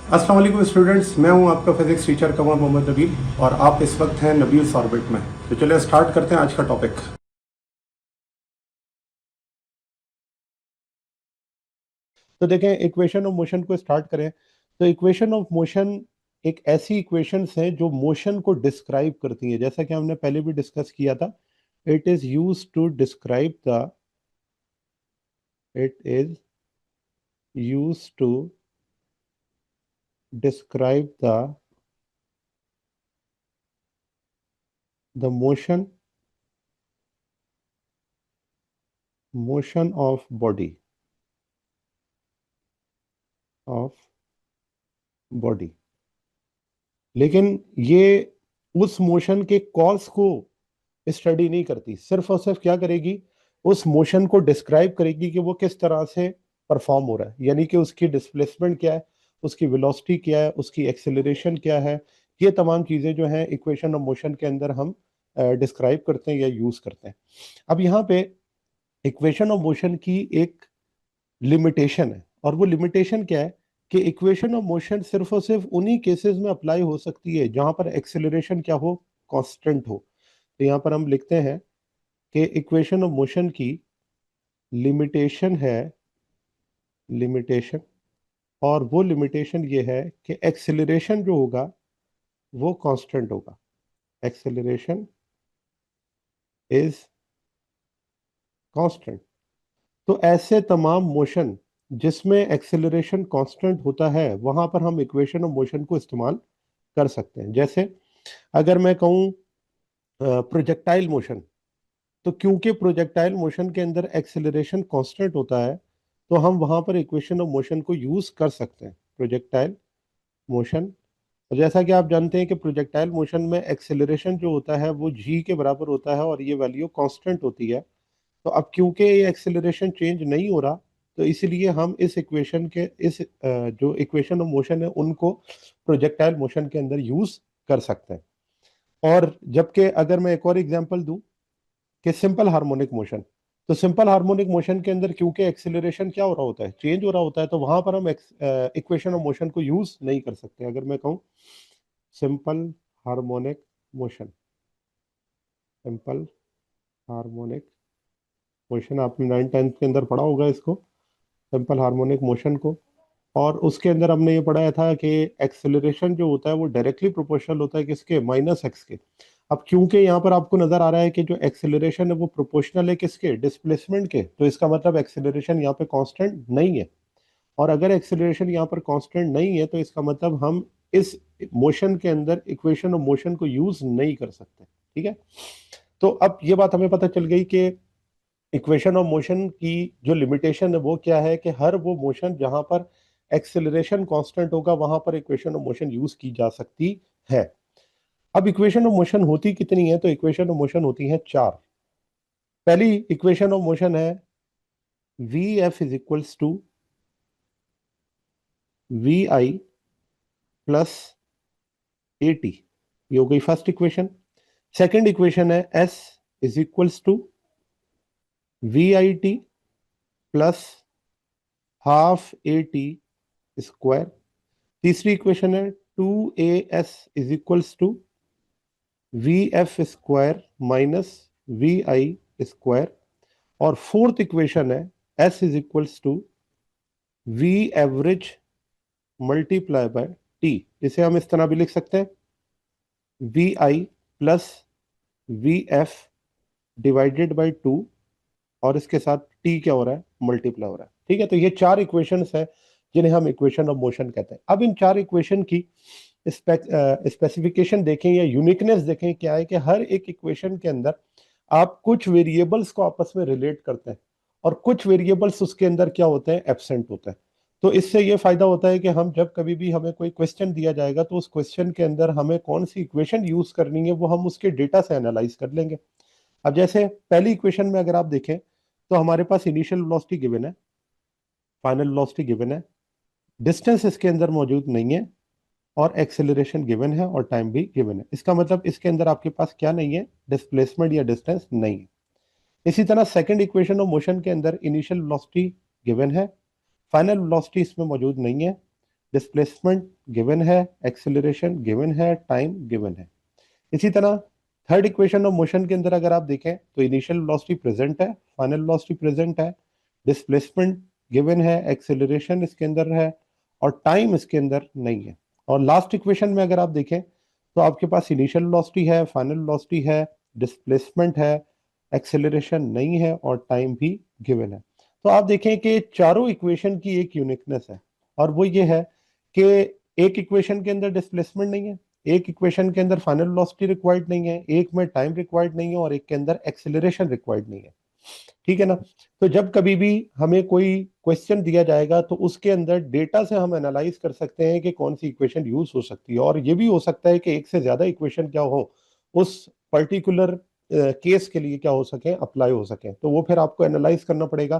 अस्सलाम वालेकुम स्टूडेंट्स, मैं हूं आपका फिजिक्स टीचर कमर मोहम्मद नबील और आप इस वक्त हैं नबील्स ऑर्बिट में। तो चलिए स्टार्ट करते हैं आज का टॉपिक। तो देखें, इक्वेशन ऑफ मोशन को स्टार्ट करें। तो इक्वेशन ऑफ मोशन एक ऐसी इक्वेशंस हैं जो मोशन को डिस्क्राइब करती है, जैसा कि हमने पहले भी डिस्कस किया था। It is use to describe the it is use to describe the motion of of body. लेकिन ये उस मोशन के कॉज को स्टडी नहीं करती, सिर्फ और सिर्फ क्या करेगी, उस मोशन को डिस्क्राइब करेगी कि वो किस तरह से परफॉर्म हो रहा है, यानी कि उसकी डिस्प्लेसमेंट क्या है, उसकी वेलोसिटी क्या है, उसकी एक्सेलरेशन क्या है। ये तमाम चीज़ें जो हैं इक्वेशन ऑफ मोशन के अंदर हम डिस्क्राइब करते हैं या यूज़ करते हैं। अब यहाँ पे इक्वेशन ऑफ मोशन की एक लिमिटेशन है, और वो लिमिटेशन क्या है कि इक्वेशन ऑफ मोशन सिर्फ और सिर्फ उन्हीं केसेस में अप्लाई हो सकती है जहां पर एक्सेलरेशन क्या हो, कांस्टेंट हो। तो यहाँ पर हम लिखते हैं कि इक्वेशन ऑफ मोशन की लिमिटेशन है, लिमिटेशन, और वो लिमिटेशन ये है कि एक्सेलरेशन जो होगा वो कांस्टेंट होगा। Acceleration is constant. तो ऐसे तमाम मोशन जिसमें एक्सेलरेशन कांस्टेंट होता है वहां पर हम इक्वेशन ऑफ मोशन को इस्तेमाल कर सकते हैं। जैसे अगर मैं कहूँ प्रोजेक्टाइल मोशन, तो क्योंकि प्रोजेक्टाइल मोशन के अंदर एक्सेलरेशन कांस्टेंट होता है, तो हम वहां पर इक्वेशन ऑफ मोशन को यूज कर सकते हैं, प्रोजेक्टाइल मोशन। और जैसा कि आप जानते हैं कि प्रोजेक्टाइल मोशन में एक्सेलरेशन जो होता है वो जी के बराबर होता है और ये वैल्यू कांस्टेंट होती है। तो अब क्योंकि ये एक्सेलरेशन चेंज नहीं हो रहा, तो इसलिए हम इस इक्वेशन के जो इक्वेशन ऑफ मोशन है उनको प्रोजेक्टाइल मोशन के अंदर यूज कर सकते हैं। और जबकि अगर मैं एक और एग्जांपल दूं कि सिंपल हार्मोनिक मोशन, तो सिंपल हार्मोनिक मोशन के अंदर क्योंकि एक्सेलरेशन क्या हो रहा होता है, चेंज हो रहा होता है, तो वहां पर हम इक्वेशन ऑफ मोशन को यूज नहीं कर सकते। अगर मैं कहूँ simple harmonic motion, simple harmonic motion, आपने 9th-10th के अंदर पढ़ा होगा इसको, सिंपल हार्मोनिक मोशन को। और उसके अंदर हमने ये पढ़ाया था कि एक्सेलरेशन जो होता है वो डायरेक्टली प्रोपोर्शनल होता है किसके, माइनस एक्स के। अब क्योंकि यहाँ पर आपको नजर आ रहा है कि जो एक्सेलरेशन है वो प्रोपोर्शनल है किसके, डिस्प्लेसमेंट के, तो इसका मतलब एक्सेलरेशन यहाँ पे कांस्टेंट नहीं है। और अगर एक्सेलरेशन यहाँ पर कांस्टेंट नहीं है तो इसका मतलब हम इस मोशन के अंदर इक्वेशन ऑफ मोशन को यूज नहीं कर सकते। ठीक है, तो अब ये बात हमें पता चल गई कि इक्वेशन ऑफ मोशन की जो लिमिटेशन है वो क्या है, कि हर वो मोशन जहां पर एक्सेलरेशन कांस्टेंट होगा वहां पर इक्वेशन ऑफ मोशन यूज की जा सकती है। अब इक्वेशन ऑफ मोशन होती कितनी है, तो इक्वेशन ऑफ मोशन होती है चार। पहली इक्वेशन ऑफ मोशन है V F is equals to V I plus A T, ये हो गई फर्स्ट इक्वेशन। सेकेंड इक्वेशन है S is equals to V I T plus half A T square. तीसरी इक्वेशन है two A S is equals to V F square minus V I square. और fourth equation है S is equals to V average multiply by T. इसे हम इस तरह भी लिख सकते हैं, V I plus V F divided by two, और इसके साथ टी क्या हो रहा है, मल्टीप्लाई हो रहा है। ठीक है, तो ये चार इक्वेशंस हैं जिन्हें हम इक्वेशन ऑफ मोशन कहते हैं। अब इन चार इक्वेशन की स्पेसिफिकेशन देखें या यूनिकनेस देखें, क्या है कि हर एक इक्वेशन के अंदर आप कुछ वेरिएबल्स को आपस में रिलेट करते हैं और कुछ वेरिएबल्स उसके अंदर क्या होते हैं, एब्सेंट होते हैं। तो इससे ये फायदा होता है कि हम जब कभी भी हमें कोई क्वेश्चन दिया जाएगा तो उस क्वेश्चन के अंदर हमें कौन सी इक्वेशन यूज करनी है वो हम उसके डेटा से एनालाइज कर लेंगे। अब जैसे पहली इक्वेशन में अगर आप देखें तो हमारे पास इनिशियल वेलोसिटी गिवन है, फाइनल वेलोसिटी गिवन है, डिस्टेंस इसके अंदर मौजूद नहीं है, और एक्सेलरेशन गिवन है और टाइम भी गिवन है। इसका मतलब इसके अंदर आपके पास क्या नहीं है, डिस्प्लेसमेंट या डिस्टेंस नहीं है। इसी तरह सेकंड इक्वेशन ऑफ मोशन के अंदर इनिशियल वेलोसिटी गिवन है, फाइनल वेलोसिटी इसमें मौजूद नहीं है, डिस्प्लेसमेंट गिवन है, एक्सेलरेशन गिवन है, टाइम गिवन है। इसी तरह थर्ड इक्वेशन ऑफ मोशन के अंदर अगर आप देखें तो इनिशियल वेलोसिटी प्रेजेंट है, फाइनल वेलोसिटी प्रेजेंट है, डिस्प्लेसमेंट गिवन है, एक्सेलरेशन इसके अंदर है और टाइम इसके अंदर नहीं है। और लास्ट इक्वेशन में अगर आप देखें तो आपके पास इनिशियल वेलोसिटी है, फाइनल वेलोसिटी है, डिस्प्लेसमेंट है, एक्सेलरेशन नहीं है और टाइम भी गिवन है। तो आप देखें कि चारों इक्वेशन की एक यूनिकनेस है और वो ये है कि एक इक्वेशन के अंदर डिस्प्लेसमेंट नहीं है, एक इक्वेशन के अंदर फाइनल वेलोसिटी रिक्वायर्ड नहीं है, एक में टाइम रिक्वायर्ड नहीं है और एक के अंदर एक्सेलरेशन रिक्वायर्ड नहीं है। ठीक है ना। तो जब कभी भी हमें कोई क्वेश्चन दिया जाएगा तो उसके अंदर डेटा से हम एनालाइज कर सकते हैं कि कौन सी इक्वेशन यूज हो सकती है, और ये भी हो सकता है कि एक से ज्यादा इक्वेशन क्या हो उस पर्टिकुलर केस के लिए क्या हो सके, अप्लाई हो सके। तो वो फिर आपको एनालाइज करना पड़ेगा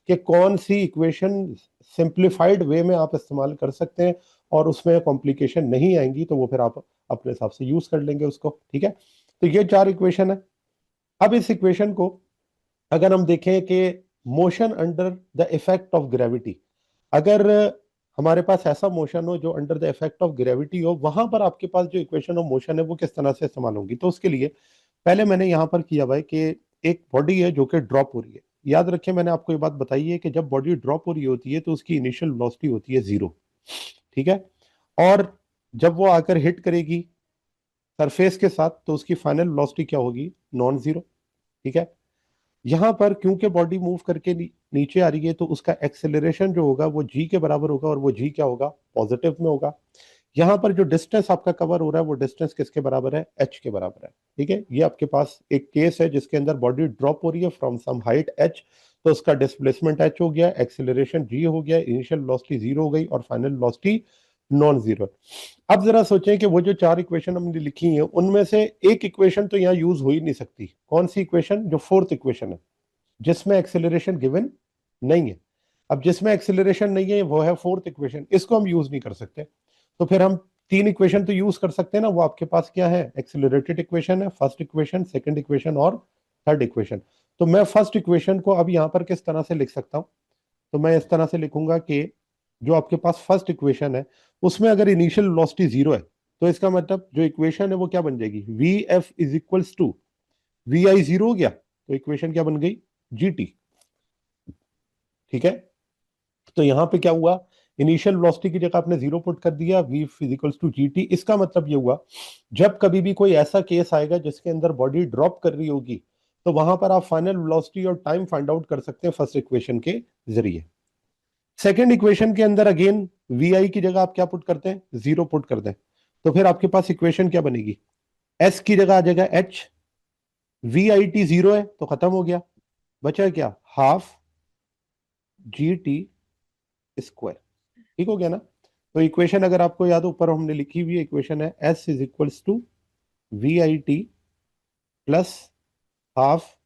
कि कौन सी इक्वेशन सिंप्लीफाइड वे में आप इस्तेमाल कर सकते हैं और उसमें कॉम्प्लिकेशन नहीं आएंगी, तो वो फिर आप अपने हिसाब से यूज कर लेंगे उसको। ठीक है, तो ये चार इक्वेशन है। अब इस इक्वेशन को अगर हम देखें कि motion under the effect of gravity, अगर हमारे पास ऐसा मोशन हो जो under the effect of gravity हो, वहां पर आपके पास जो इक्वेशन ऑफ मोशन है वो किस तरह से इस्तेमाल होगी। तो उसके लिए पहले मैंने यहां पर किया हुआ है कि एक बॉडी है जो कि ड्रॉप हो रही है। याद रखें मैंने आपको ये बात बताई है कि जब बॉडी ड्रॉप हो रही होती है तो उसकी इनिशियल वेलोसिटी होती है 0। ठीक है, और जब वो आकर हिट करेगी सरफेस के साथ तो उसकी फाइनल वेलोसिटी क्या होगी, नॉन जीरो। ठीक है, यहां पर क्योंकि बॉडी मूव करके नीचे आ रही है तो उसका एक्सेलरेशन जो होगा वो जी के बराबर होगा और वो जी क्या होगा, पॉजिटिव में होगा। यहाँ पर जो डिस्टेंस आपका कवर हो रहा है वो डिस्टेंस किसके बराबर है, एच के बराबर है। ठीक है, ये आपके पास एक केस है जिसके अंदर बॉडी ड्रॉप हो रही है फ्रॉम सम हाइट एच, तो उसका डिस्प्लेसमेंट एच हो गया, एक्सेलरेशन जी हो गया, इनिशियल वेलोसिटी 0 हो गई और फाइनल वेलोसिटी नॉन जीरो। अब जरा सोचें कि वो जो चार इक्वेशन हमने लिखी हैं उनमें से एक इक्वेशन तो यहाँ यूज हो ही नहीं सकती। कौन सी इक्वेशन, जो फोर्थ इक्वेशन है जिसमें एक्सेलरेशन गिवन नहीं है। अब जिसमें एक्सेलरेशन नहीं है वो है फोर्थ इक्वेशन, इसको हम यूज नहीं कर सकते। तो फिर हम तीन इक्वेशन तो यूज कर सकते हैं ना, वो आपके पास क्या है, एक्सेलरेटेड इक्वेशन है, फर्स्ट इक्वेशन, सेकंड इक्वेशन और थर्ड इक्वेशन। तो मैं फर्स्ट इक्वेशन को अब यहां पर किस तरह से लिख सकता हूं, तो मैं इस तरह से लिखूंगा कि जो आपके पास फर्स्ट इक्वेशन है उसमें अगर इनिशियल वेलोसिटी 0 है तो इसका मतलब जो इक्वेशन है वो क्या बन जाएगी, V F is equals to V I 0 हो गया तो इक्वेशन क्या बन गई, जी टी। ठीक है, तो यहां पे क्या हुआ, इनिशियल वेलोसिटी की जगह आपने 0 पुट कर दिया, v physicals to G T. इसका मतलब ये हुआ जब कभी भी कोई ऐसा केस आएगा जिसके अंदर बॉडी ड्रॉप कर रही होगी तो वहां पर आप फाइनल वेलोसिटी और टाइम फाइंड आउट कर सकते हैं फर्स्ट इक्वेशन के जरिए। सेकेंड इक्वेशन के अंदर अगेन वी आई की जगह आप क्या पुट करते हैं, 0 पुट कर दें, तो फिर आपके पास इक्वेशन क्या बनेगी, एस की जगह आ जाएगा एच, वी आई टी 0 है तो खत्म हो गया, बचा क्या, हाफ जी टी स्क्वायर। ठीक हो गया ना। तो इक्वेशन अगर आपको याद हो ऊपर हमने लिखी हुई इक्वेशन है S is equals to V I T plus half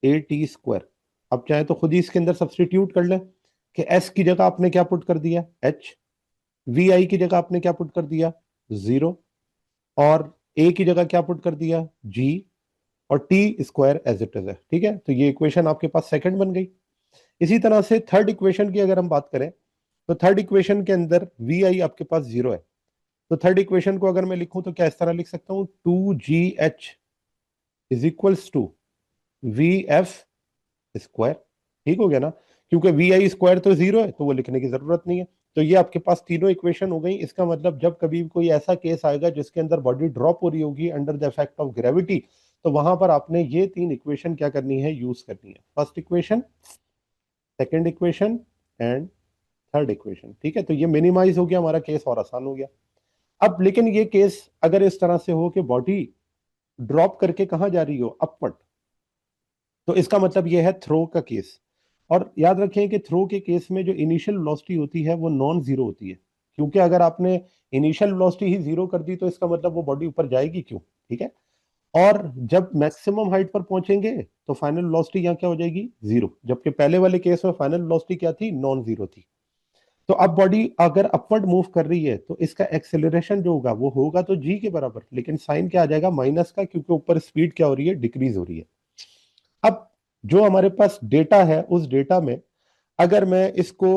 A T square. अब चाहे तो खुद ही इसके अंदर सब्सटीट्यूट कर लें कि एस की जगह आपने क्या पुट कर दिया, एच, वी आई की जगह आपने क्या पुट कर दिया, 0, और ए की जगह क्या पुट कर दिया, जी, और T square as it is है। ठीक है, तो ये इक्वेशन आपके पास सेकंड बन गई। इसी तरह से थर्ड इक्वेशन की अगर हम बात करें तो थर्ड इक्वेशन के अंदर वी आई आपके पास 0 है, तो थर्ड इक्वेशन को अगर मैं लिखूं तो क्या इस तरह लिख सकता हूं, 2GH is equals to V F square. ठीक हो गया ना, क्योंकि वी आई स्क्वायर तो 0 है तो वो लिखने की जरूरत नहीं है। तो ये आपके पास तीनों इक्वेशन हो गई। इसका मतलब जब कभी कोई ऐसा केस आएगा जिसके अंदर बॉडी ड्रॉप हो रही होगी under the effect of gravity, तो वहां पर आपने ये तीन इक्वेशन क्या करनी है, यूज करनी है, first equation, second equation and third equation. ठीक है, तो ये मिनिमाइज हो गया हमारा केस और आसान हो गया। अब लेकिन ये केस अगर इस तरह से हो कि बॉडी ड्रॉप करके कहां जा रही हो, अपवर्ड, तो इसका मतलब यह है थ्रो का केस। और याद रखें कि थ्रो के केस में जो इनिशियल वेलोसिटी होती है वो नॉन जीरो होती है, क्योंकि अगर आपने इनिशियल वेलोसिटी ही 0 कर दी तो इसका मतलब वो बॉडी ऊपर जाएगी क्यों। ठीक है, और जब मैक्सिमम हाइट पर पहुंचेंगे तो फाइनल वेलोसिटी यहाँ क्या हो जाएगी, 0, जबकि पहले वाले केस में फाइनल वेलोसिटी क्या थी, नॉन जीरो थी। तो अब बॉडी अगर अपवर्ड मूव कर रही है तो इसका एक्सेलरेशन जो होगा वो होगा तो जी के बराबर, लेकिन साइन क्या आ जाएगा, माइनस का, क्योंकि ऊपर स्पीड क्या हो रही है, डिक्रीज हो रही है। अब जो हमारे पास डेटा है उस डेटा में अगर मैं इसको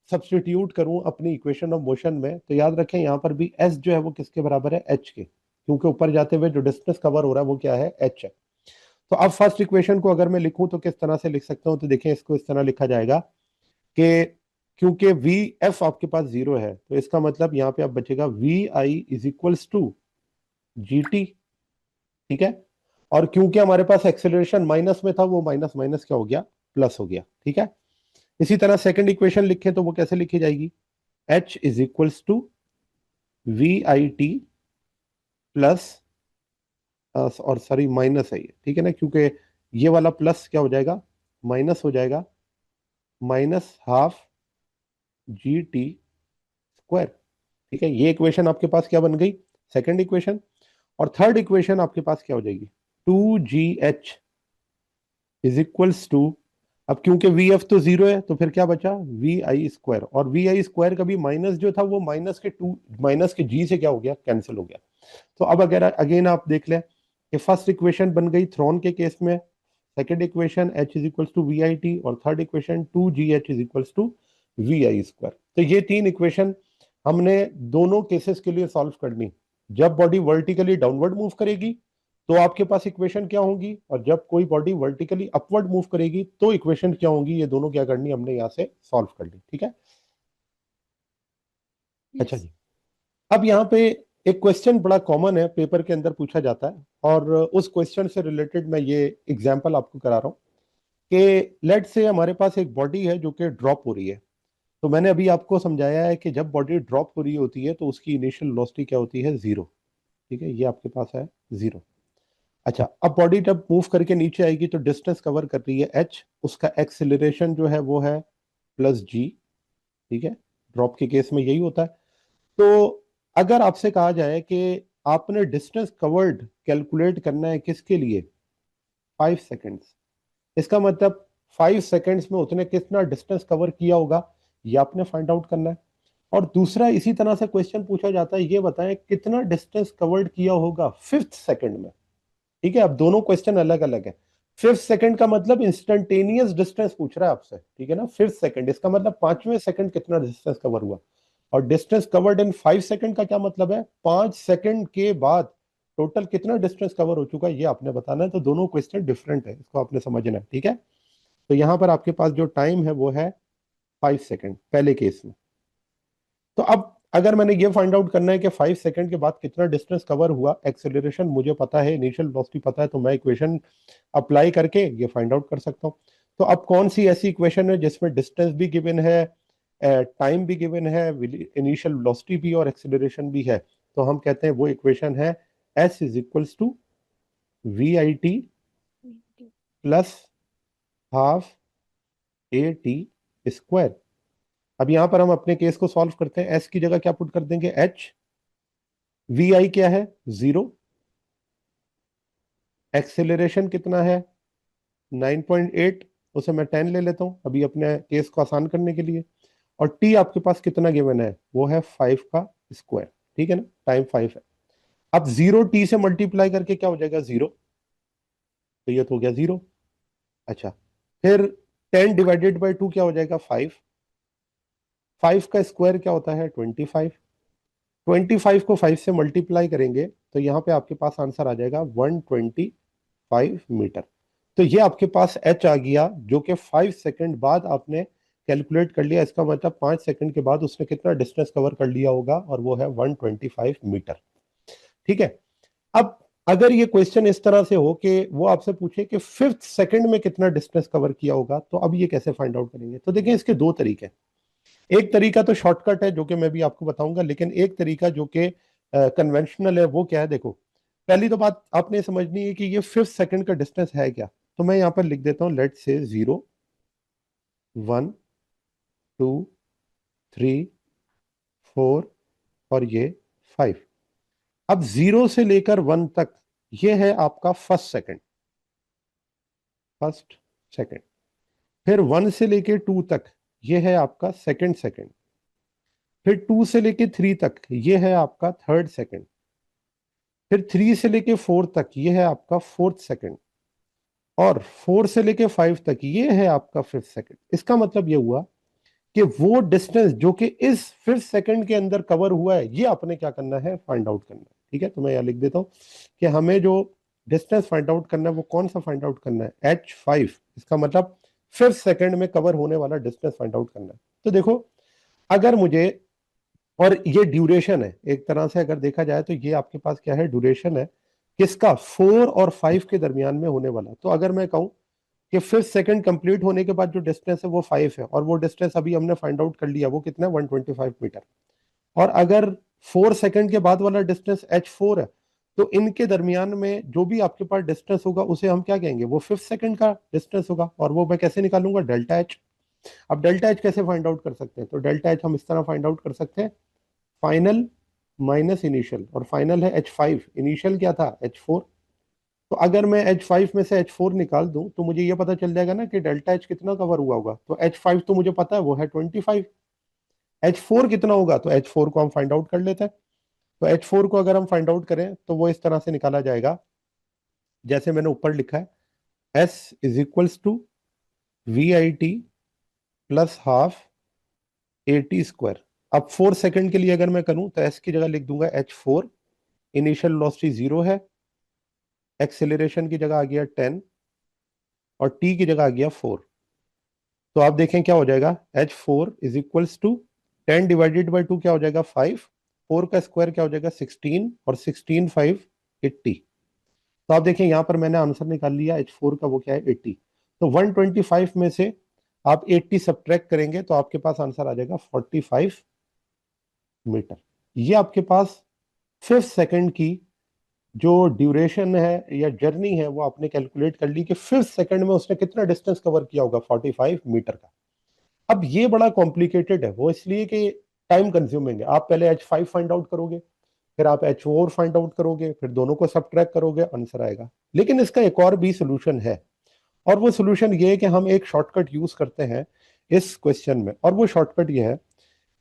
सब्स्टिट्यूट करूं अपनी इक्वेशन ऑफ मोशन में, तो याद रखें यहाँ पर भी s जो है वो किसके बराबर है, h के, क्योंकि ऊपर जाते हुए जो डिस्टेंस कवर हो रहा है वो क्या है, h है। तो अब फर्स्ट इक्वेशन को अगर मैं लिखूं तो किस तरह से लिख सकता हूं, तो देखें इसको इस तरह लिखा जाएगा कि क्योंकि वी एफ आपके पास 0 है, तो इसका मतलब यहाँ पे अब बचेगा V I is equals to G T. ठीक है, और क्योंकि हमारे पास एक्सेलरेशन माइनस में था, वो माइनस माइनस क्या हो गया, प्लस हो गया। ठीक है, इसी तरह सेकंड इक्वेशन लिखें तो वो कैसे लिखी जाएगी, h is equals to V I T plus, और सॉरी माइनस है ये, ठीक है ना, क्योंकि ये वाला प्लस क्या हो जाएगा, माइनस हो जाएगा, minus half G T square. ठीक है, ये इक्वेशन आपके पास क्या बन गई, सेकंड इक्वेशन। और थर्ड इक्वेशन आपके पास क्या हो जाएगी, 2gh इज इक्वल्स टू, अब क्योंकि वी एफ तो 0 है तो फिर क्या बचा, वी आई स्क्वायर, और वी आई स्क्वायर का भी माइनस जो था वो माइनस के जी से क्या हो गया, कैंसिल हो गया। तो अब अगर अगेन आप देख लें कि फर्स्ट इक्वेशन बन गई थ्रोन के केस में, second equation h is equals to V I T, और third equation 2gh is equals to V I square. तो ये तीन इक्वेशन हमने दोनों केसेस के लिए सॉल्व करनी। जब बॉडी वर्टिकली डाउनवर्ड मूव करेगी तो आपके पास इक्वेशन क्या होंगी, और जब कोई बॉडी वर्टिकली अपवर्ड मूव करेगी तो इक्वेशन क्या होंगी, ये दोनों क्या करनी हमने यहां से सॉल्व कर ली। ठीक है, अच्छा यस। जी। अब यहाँ पे एक क्वेश्चन बड़ा कॉमन है, पेपर के अंदर पूछा जाता है, और उस क्वेश्चन से रिलेटेड मैं ये एग्जांपल आपको करा रहा हूँ कि लेट से हमारे पास एक बॉडी है जो कि ड्रॉप हो रही है। तो मैंने अभी आपको समझाया है कि जब बॉडी ड्रॉप हो रही होती है तो उसकी इनिशियल वेलोसिटी क्या होती है, 0। ठीक है, ये आपके पास है 0। अच्छा, अब बॉडी जब मूव करके नीचे आएगी तो डिस्टेंस कवर कर रही है h, उसका एक्सेलरेशन जो है वो है प्लस जी। ठीक है, ड्रॉप के केस में यही होता है। तो अगर आपसे कहा जाए कि आपने डिस्टेंस कवर्ड कैलकुलेट करना है किसके लिए, 5 सेकेंड्स, इसका मतलब 5 सेकेंड्स में उसने कितना डिस्टेंस कवर किया होगा, ये आपने फाइंड आउट करना है। और दूसरा इसी तरह से क्वेश्चन पूछा जाता है, ये बताएं कितना डिस्टेंस कवर्ड किया होगा 5th सेकेंड में। ठीक है, अब दोनों क्वेश्चन अलग अलग है। 5th सेकेंड का मतलब इंस्टेंटेनियस डिस्टेंस पूछ रहा है आपसे, ठीक है ना, 5th सेकेंड इसका मतलब 5वें सेकेंड कितना डिस्टेंस कवर हुआ, और डिस्टेंस कवर्ड इन 5 सेकेंड का क्या मतलब है, 5 सेकेंड के बाद टोटल कितना डिस्टेंस कवर हो चुका है, ये आपने बताना है। तो दोनों क्वेश्चन डिफरेंट है, इसको आपने समझना है। ठीक है, तो यहां पर आपके पास जो टाइम है वो है 5 सेकेंड पहले केस में। तो अब अगर मैंने ये फाइंड आउट करना है कि 5 सेकेंड के बाद कितना डिस्टेंस कवर हुआ, एक्सेलरेशन मुझे पता है, इनिशियल वेलोसिटी पता है, तो मैं इक्वेशन अप्लाई करके ये फाइंड आउट कर सकता हूँ। तो अब कौन सी ऐसी इक्वेशन है जिसमें डिस्टेंस भी गिवन है, टाइम भी गिवन है, इनिशियल वेलोसिटी भी और एक्सेलरेशन भी है, तो हम कहते हैं वो इक्वेशन है s is equals to V I T plus half A T square. अब यहां पर हम अपने केस को सॉल्व करते हैं, s की जगह क्या पुट कर देंगे, h, वी आई क्या है 0, एक्सेलरेशन कितना है 9.8, उसे मैं 10 ले लेता हूं अभी अपने केस को आसान करने के लिए, और t आपके पास कितना गिवन है, वो है 5 का स्क्वायर। ठीक है ना, टाइम 5 है। अब 0 t से मल्टीप्लाई करके क्या हो जाएगा, 0, तो ये तो हो गया 0। अच्छा, फिर 10 डिवाइडेड बाई 2 क्या हो जाएगा, 5। 5 का स्क्वायर क्या होता है, 25। 25 को 5 से मल्टीप्लाई करेंगे तो यहाँ पे आपके पास आंसर आ जाएगा 125 मीटर। तो ये आपके पास h आ गया, जो कि 5 सेकेंड बाद आपने कैलकुलेट कर लिया। इसका मतलब 5 सेकेंड के बाद उसने कितना डिस्टेंस कवर कर लिया होगा, और वो है 125 मीटर। ठीक है, अब अगर ये क्वेश्चन इस तरह से हो कि वो आपसे पूछे कि 5th सेकेंड में कितना डिस्टेंस कवर किया होगा, तो अब ये कैसे फाइंड आउट करेंगे, तो देखिए इसके दो तरीके। एक तरीका तो शॉर्टकट है जो कि मैं भी आपको बताऊंगा, लेकिन एक तरीका जो कि कन्वेंशनल है वो क्या है, देखो पहली तो बात आपने समझनी है कि ये 5th सेकेंड का डिस्टेंस है क्या। तो मैं यहां पर लिख देता हूं, लेट से 0, 1, 2, 3, 4 और ये 5। अब 0 से लेकर 1 तक ये है आपका फर्स्ट सेकेंड। फिर 1 से लेके 2 तक ये है आपका सेकेंड। फिर 2 से लेके 3 तक ये है आपका थर्ड सेकेंड। फिर 3 से लेके 4 तक ये है आपका फोर्थ सेकेंड। और 4 से लेके 5 तक ये है आपका 5th सेकेंड। इसका मतलब ये हुआ कि वो डिस्टेंस जो कि इस 5th सेकंड के अंदर कवर हुआ है, ये आपने क्या करना है, फाइंड आउट करना है। ठीक है, तो मैं यहाँ लिख देता हूँ कि हमें जो डिस्टेंस फाइंड आउट करना है वो कौन सा फाइंड आउट करना है, h5। इसका मतलब 5th सेकंड में कवर होने वाला डिस्टेंस फाइंड आउट करना है। तो देखो, अगर मुझे, और ये ड्यूरेशन है एक तरह से अगर देखा जाए तो ये आपके पास क्या है, ड्यूरेशन है किसका, 4 और 5 के दरमियान में होने वाला। तो अगर मैं कहूं कि 5th सेकंड कंप्लीट होने के बाद जो डिस्टेंस है वो 5 है, और वो डिस्टेंस अभी हमने फाइंड आउट कर लिया, वो कितना है, 125 मीटर। और अगर 4 सेकंड के बाद वाला डिस्टेंस h4 है, तो इनके दरमियान में जो भी आपके पास डिस्टेंस होगा उसे हम क्या कहेंगे, वो 5th सेकंड का डिस्टेंस होगा, और वो मैं कैसे निकालूंगा, डेल्टा एच। अब डेल्टा एच कैसे फाइंड आउट कर सकते हैं, तो डेल्टा एच हम इस तरह फाइंड आउट कर सकते हैं, फाइनल माइनस इनिशियल, और फाइनल है h5, इनिशियल क्या था, h4। तो अगर मैं h5 में से h4 निकाल दूं तो मुझे ये पता चल जाएगा ना कि डेल्टा एच कितना कवर हुआ होगा। तो h5 तो मुझे पता है वो है 25, h4 कितना होगा, तो h4 को हम फाइंड आउट कर लेते हैं। तो h4 को अगर हम फाइंड आउट करें तो वो इस तरह से निकाला जाएगा, जैसे मैंने ऊपर लिखा है, s is equals to V I T plus half A T square. अब 4 सेकंड के लिए अगर मैं करूं तो s की जगह लिख दूंगा h4, इनिशियल वेलोसिटी 0 है, एक्सेलरेशन की जगह आ गया 10, और t की जगह आ गया 4। तो आप देखें क्या हो जाएगा, h4 is equals to 10 divided by 2 क्या हो जाएगा, 5, 4 का स्क्वायर क्या हो जाएगा, 16, और 16 5 80। तो आप देखें यहाँ पर मैंने आंसर निकाल लिया, h4 का वो क्या है, 80। तो 125 में से आप 80 सब्ट्रैक्ट करेंगे तो आपके पास आंसर आ जाएगा 45 मीटर। ये आपके पास 5th सेकंड की जो ड्यूरेशन है या जर्नी है वो आपने कैलकुलेट कर ली कि 5th सेकंड में उसने कितना डिस्टेंस कवर किया होगा, 45 मीटर का। अब ये बड़ा कॉम्प्लिकेटेड है, वो इसलिए कि टाइम कंज्यूमिंग है। आप पहले h5 फाइंड आउट करोगे, फिर आप h4 फाइंड आउट करोगे, फिर दोनों को सब्ट्रैक्ट करोगे, आंसर आएगा। लेकिन इसका एक और भी सोल्यूशन है, और वो सोल्यूशन ये है कि हम एक शॉर्टकट यूज करते हैं इस क्वेश्चन में, और वो शॉर्टकट ये है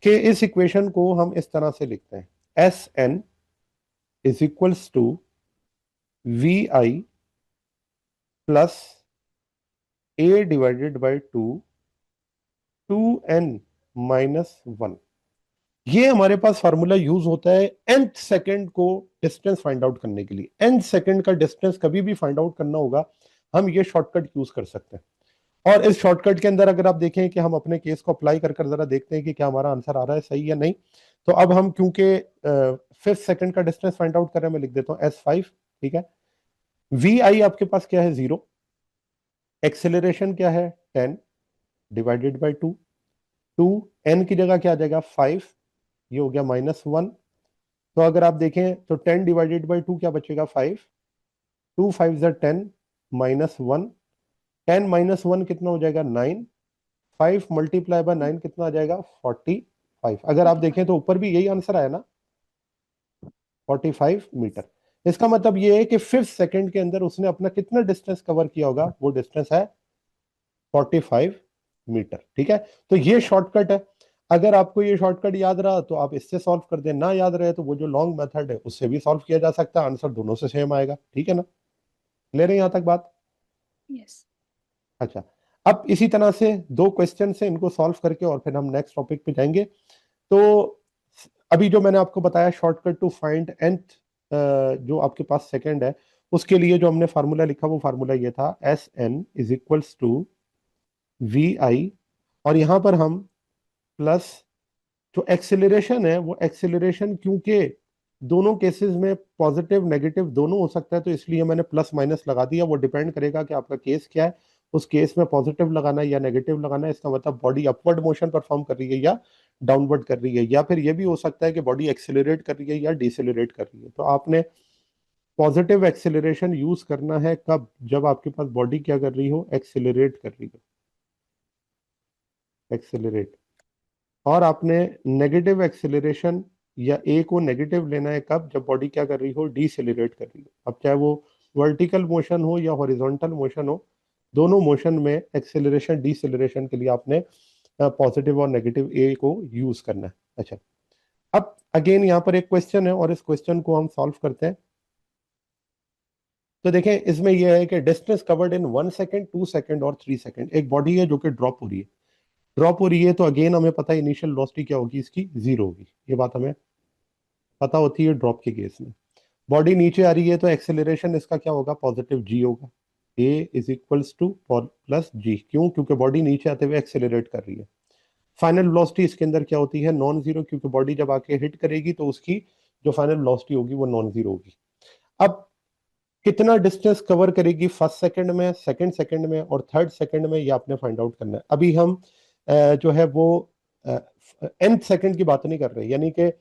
कि इस इक्वेशन को हम इस तरह से लिखते हैं, S N is equals to V I plus A divided by two N minus one. ये हमारे पास फार्मूला यूज होता है nth सेकंड को डिस्टेंस फाइंड आउट करने के लिए। nth सेकंड का डिस्टेंस कभी भी फाइंड आउट करना होगा, हम ये शॉर्टकट यूज कर सकते हैं। और इस शॉर्टकट के अंदर अगर आप देखें कि हम अपने केस को अप्लाई कर कर जरा देखते हैं कि क्या हमारा आंसर आ रहा है सही या नहीं। तो अब हम क्योंकि 5th सेकंड का डिस्टेंस फाइंड आउट कर रहे हैं, मैं लिख देता हूँ s5। ठीक है, वी आई आपके पास क्या है, 0, एक्सेलरेशन क्या है, 10 डिवाइडेड बाई 2, टू एन की जगह क्या आ जाएगा, 5, ये हो गया -1। तो अगर आप देखें तो 10 डिवाइडेड बाई 2 क्या बचेगा, 5, 2 5 ज़ा 10 -1, 10 -1 कितना हो जाएगा, 9, 5 मल्टीप्लाई बाय 9 कितना आ जाएगा, 45। अगर आप देखें तो ऊपर भी यही आंसर आया ना, 45 मीटर। इसका मतलब ये है कि 5th सेकंड के अंदर उसने अपना कितना डिस्टेंस कवर किया होगा, वो डिस्टेंस है 45 मीटर। ठीक है, तो ये शॉर्टकट है। अगर आपको ये शॉर्टकट याद रहा तो आप इससे सॉल्व कर दें, ना याद रहे तो वो जो लॉन्ग मेथड है उससे भी सॉल्व किया जा सकता है, आंसर दोनों से सेम आएगा। ठीक है ना, ले रहे हैं यहां तक बात। यस। अच्छा, अब इसी तरह से दो क्वेश्चन से इनको सॉल्व करके और फिर हम नेक्स्ट टॉपिक पे जाएंगे। तो अभी जो मैंने आपको बताया शॉर्टकट टू फाइंड nth, जो आपके पास सेकंड है, उसके लिए जो हमने फार्मूला लिखा वो फार्मूला ये था, S N is equals to V I, और यहां पर हम प्लस जो एक्सेलरेशन है वो एक्सेलरेशन, क्योंकि दोनों केसेस में पॉजिटिव नेगेटिव दोनों हो सकता है, तो इसलिए मैंने प्लस माइनस लगा दिया। वो डिपेंड करेगा कि आपका केस क्या है, उस केस में पॉजिटिव लगाना है या नेगेटिव लगाना है। इसका मतलब बॉडी अपवर्ड मोशन परफॉर्म कर रही है या डाउनवर्ड कर रही है, या फिर ये भी हो सकता है कि बॉडी एक्सेलरेट कर रही है या डिसेलरेट कर रही है। तो आपने पॉजिटिव एक्सेलरेशन यूज करना है कब, जब आपके पास बॉडी क्या कर रही हो, एक्सेलरेट कर रही हो, एक्सेलरेट। और आपने नेगेटिव एक्सेलरेशन या ए को नेगेटिव लेना है कब, जब बॉडी क्या कर रही हो, डिसेलरेट कर रही हो। अब चाहे वो वर्टिकल मोशन हो या हॉरिजॉन्टल मोशन हो, दोनों मोशन में एक्सेलरेशन डिसेलरेशन के लिए आपने पॉजिटिव और नेगेटिव ए को यूज करना है। अच्छा, अब अगेन यहाँ पर एक क्वेश्चन है और इस क्वेश्चन को हम सॉल्व करते हैं। तो देखें, इसमें यह है कि distance covered in 1 second, 2 second और 3 सेकेंड। एक बॉडी है जो कि ड्रॉप हो रही है, ड्रॉप हो रही है तो अगेन हमें पता है इनिशियल वेलोसिटी क्या होगी, इसकी 0 होगी। ये बात हमें पता होती है ड्रॉप के केस में। बॉडी नीचे आ रही है तो एक्सेलरेशन इसका क्या होगा, पॉजिटिव जी होगा। ए इज इक्वल्स टू प्लस जी, क्यों? क्योंकि बॉडी नीचे आते हुए एक्सेलरेट कर रही है। फाइनल वेलोसिटी इसके अंदर क्या होती है, नॉन जीरो, क्योंकि बॉडी जब आके हिट करेगी तो उसकी जो फाइनल वेलोसिटी होगी वो नॉन जीरो होगी। अब कितना डिस्टेंस कवर करेगी फर्स्ट सेकंड में, सेकंड सेकंड में और थर्ड सेकंड में, ये आपने फाइंड आउट करना है। अभी हम जो है वो nth सेकंड की बात नहीं कर रहे, यानी कि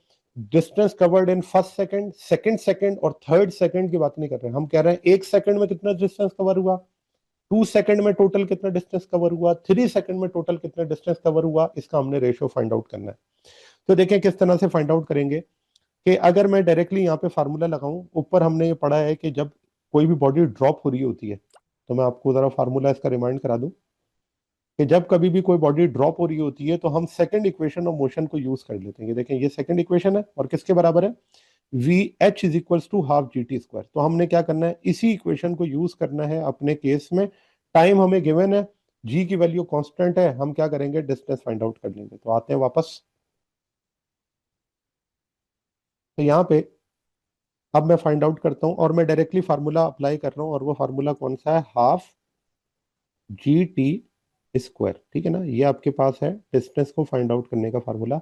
distance covered in first second, second second और थर्ड सेकंड की बात नहीं कर रहे हैं। हम कह रहे हैं एक सेकंड में कितना डिस्टेंस कवर हुआ, 2 सेकंड में टोटल कितना डिस्टेंस कवर हुआ, 3 सेकंड में टोटल कितना डिस्टेंस कवर हुआ, इसका हमने रेशियो फाइंड आउट करना है। तो देखें किस तरह से फाइंड आउट करेंगे कि अगर मैं डायरेक्टली यहाँ पे फार्मूला लगाऊं, ऊपर हमने ये पढ़ा है कि जब कोई भी बॉडी ड्रॉप हो रही होती है, तो मैं आपको जरा फार्मूला इसका रिमाइंड करा दूं कि जब कभी भी कोई बॉडी ड्रॉप हो रही होती है तो हम सेकंड इक्वेशन ऑफ मोशन को यूज कर लेते हैं। देखें ये सेकंड इक्वेशन है और किसके बराबर है, V H is equals to half G T square. तो हमने क्या करना है, इसी इक्वेशन को यूज करना है अपने केस में। टाइम हमें गिवन है, जी की वैल्यू कांस्टेंट है, हम क्या करेंगे, डिस्टेंस फाइंड आउट कर लेंगे। तो आते हैं वापस, तो यहाँ पे अब मैं फाइंड आउट करता हूँ और मैं डायरेक्टली फार्मूला अप्लाई कर रहा हूँ, और वो फार्मूला कौन सा है, हाफ जी टी स्क्वायर। ठीक है ना, ये आपके पास है डिस्टेंस को फाइंड आउट करने का फार्मूला।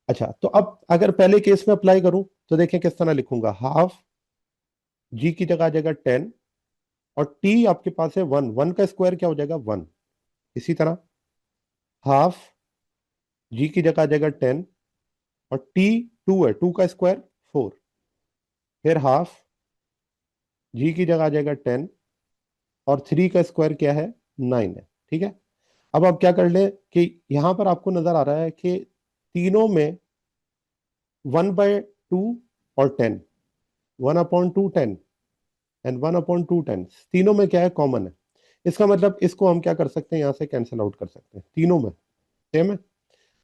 अच्छा, तो अब अगर पहले केस में अप्लाई करूं तो देखें किस तरह लिखूंगा, हाफ जी की जगह आ जाएगा 10 और टी आपके पास है 1, 1 का स्क्वायर क्या हो जाएगा 1। इसी तरह हाफ जी की जगह आ जाएगा 10 और टी 2 है, 2 का स्क्वायर 4। फिर हाफ जी की जगह आ जाएगा 10 और 3 का स्क्वायर क्या है 9 है। ठीक है, अब आप क्या कर लें कि यहां पर आपको नजर आ रहा है कि तीनों में 1/2 और 10, 1/2 10 एंड 1/2 10, तीनों में क्या है, कॉमन है। इसका मतलब इसको हम क्या कर सकते हैं, यहां से कैंसिल आउट कर सकते हैं, तीनों में सेम है।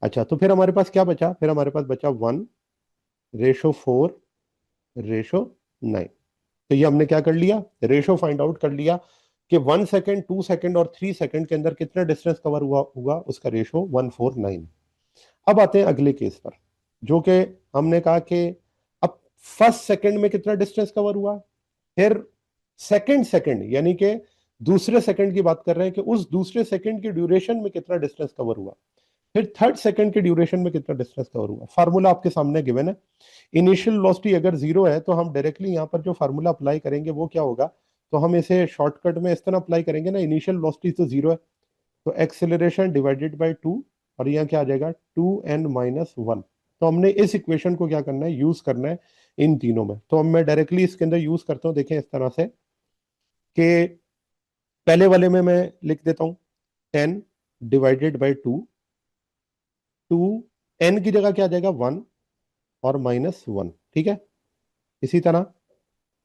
अच्छा, तो फिर हमारे पास क्या बचा, फिर हमारे पास बचा 1/4/9। तो ये हमने क्या कर लिया, रेशो फाइंड आउट कर लिया कि 1 सेकेंड, 2 सेकेंड और 3 सेकेंड के अंदर कितना डिस्टेंस कवर हुआ होगा, उसका रेशो 1/4/9। अब आते हैं अगले केस पर, जो कि हमने कहा कि अब फर्स्ट सेकंड में कितना डिस्टेंस कवर हुआ, फिर सेकंड सेकंड यानी कि दूसरे सेकंड की बात कर रहे हैं कि उस दूसरे सेकंड की ड्यूरेशन में कितना डिस्टेंस कवर हुआ, फिर थर्ड सेकंड के ड्यूरेशन में कितना डिस्टेंस कवर हुआ। फार्मूला आपके सामने गिवन है। इनिशियल वेलोसिटी अगर 0 है तो हम डायरेक्टली यहाँ पर जो फार्मूला अप्लाई करेंगे वो क्या होगा, तो हम इसे शॉर्टकट में इस तरह अप्लाई करेंगे ना, इनिशियल वेलोसिटी तो 0 है तो एक्सेलरेशन डिवाइडेड बाय 2, और यहाँ क्या आ जाएगा 2n-1। तो हमने इस इक्वेशन को क्या करना है, यूज करना है इन तीनों में। तो अब मैं डायरेक्टली इसके अंदर यूज करता हूँ, देखें इस तरह से कि पहले वाले में मैं लिख देता हूँ 10/2, 2 n की जगह क्या आ जाएगा 1 और -1। ठीक है, इसी तरह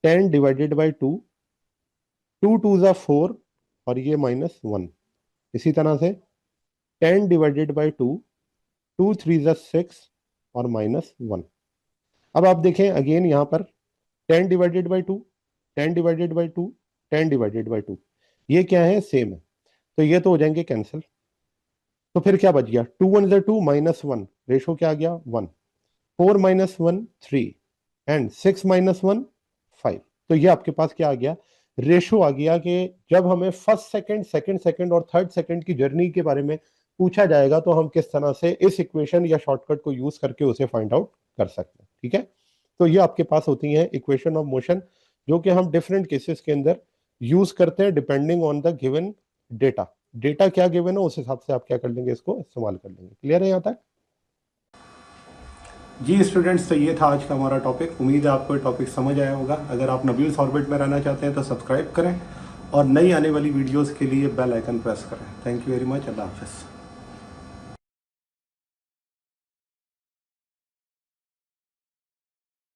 10/2, 2 2 4 और ये -1। इसी तरह से 10/2, 2 3 6 और -1। अब आप देखें अगेन यहाँ पर 10/2, 10/2, 10/2, ये क्या है, सेम है, तो ये तो हो जाएंगे कैंसिल। तो फिर क्या बच गया, 2 1 2 -1, रेशो क्या आ गया 1, 4 - 1 3 एंड 6 - 1 5। तो ये आपके पास क्या आ गया, रेशो आ गया कि जब हमें फर्स्ट सेकंड, सेकंड सेकंड और थर्ड सेकंड की जर्नी के बारे में पूछा जाएगा तो हम किस तरह से इस इक्वेशन या शॉर्टकट को यूज करके उसे फाइंड आउट कर सकते हैं। ठीक है, तो ये आपके पास होती हैं इक्वेशन ऑफ मोशन, जो कि हम डिफरेंट केसेस के अंदर यूज करते हैं depending on the given data. Data क्या गिवन है उस हिसाब से आप क्या कर लेंगे, इसको इस्तेमाल कर लेंगे। क्लियर है यहाँ तक? जी स्टूडेंट्स, तो ये था आज का हमारा टॉपिक। उम्मीद है आपको टॉपिक समझ आया होगा। अगर आप नबील्स ऑर्बिट में रहना चाहते हैं तो सब्सक्राइब करें और नई आने वाली वीडियोस के लिए बेल आइकन प्रेस करें। Thank you very much. अल्लाह हाफिज़।